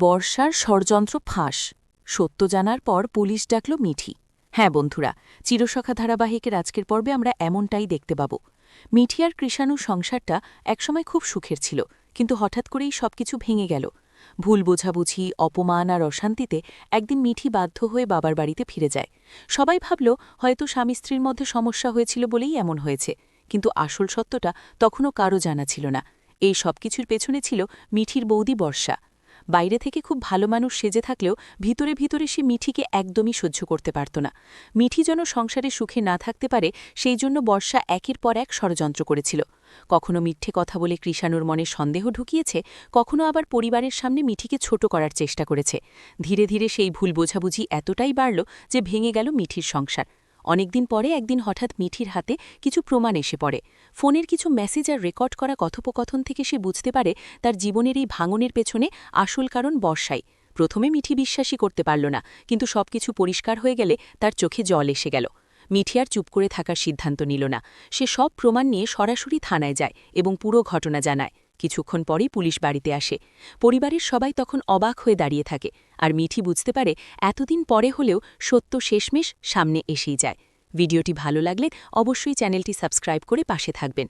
বর্ষার ষড়যন্ত্র ফাঁস সত্য জানার পর পুলিশ ডাকল মিঠি। হ্যাঁ বন্ধুরা, চিরসখা ধারাবাহিকের আজকের পর্বে আমরা এমনটাই দেখতে পাব। মিঠি আর কৃষাণুর সংসারটা একসময় খুব সুখের ছিল, কিন্তু হঠাৎ করেই সবকিছু ভেঙে গেল। ভুল বোঝাবুঝি, অপমান আর অশান্তিতে একদিন মিঠি বাধ্য হয়ে বাবার বাড়িতে ফিরে যায়। সবাই ভাবল হয়তো স্বামী স্ত্রীর মধ্যে সমস্যা হয়েছিল বলেই এমন হয়েছে, কিন্তু আসল সত্যটা তখনও কারও জানা ছিল না। এই সবকিছুর পেছনে ছিল মিঠির বৌদি বর্ষা। বাইরে থেকে খুব ভালো মানুষ সেজে থাকলেও ভিতরে ভিতরে সে মিঠিকে একদমই সহ্য করতে পারত না। মিঠি যেন সংসারে সুখে না থাকতে পারে, সেই জন্য বর্ষা একের পর এক ষড়যন্ত্র করেছিল। কখনো মিথ্যে কথা বলে কৃষাণুর মনে সন্দেহ ঢুকিয়েছে, কখনো আবার পরিবারের সামনে মিঠিকে ছোট করার চেষ্টা করেছে। ধীরে ধীরে সেই ভুল বোঝাবুঝি এতটাই বাড়ল যে ভেঙে গেল মিঠির সংসার। অনেকদিন পরে একদিন হঠাৎ মিঠির হাতে কিছু প্রমাণ এসে পড়ে। ফোনের কিছু মেসেজ আর রেকর্ড করা কথোপকথন থেকে সে বুঝতে পারে তার জীবনের এই ভাঙনের পেছনে আসল কারণ বর্ষাই। প্রথমে মিঠি বিশ্বাসই করতে পারল না, কিন্তু সবকিছু পরিষ্কার হয়ে গেলে তার চোখে জল এসে গেল। মিঠি আর চুপ করে থাকার সিদ্ধান্ত নিল না। সে সব প্রমাণ নিয়ে সরাসরি থানায় যায় এবং পুরো ঘটনা জানায়। কিছুক্ষণ পরেই পুলিশ বাড়িতে আসে। পরিবারের সবাই তখন অবাক হয়ে দাঁড়িয়ে থাকে, আর মিঠি বুঝতে পারে এতদিন পরে হলেও সত্য শেষমেশ সামনে এসেই যায়। ভিডিওটি ভালো লাগলে অবশ্যই চ্যানেলটি সাবস্ক্রাইব করে পাশে থাকবেন।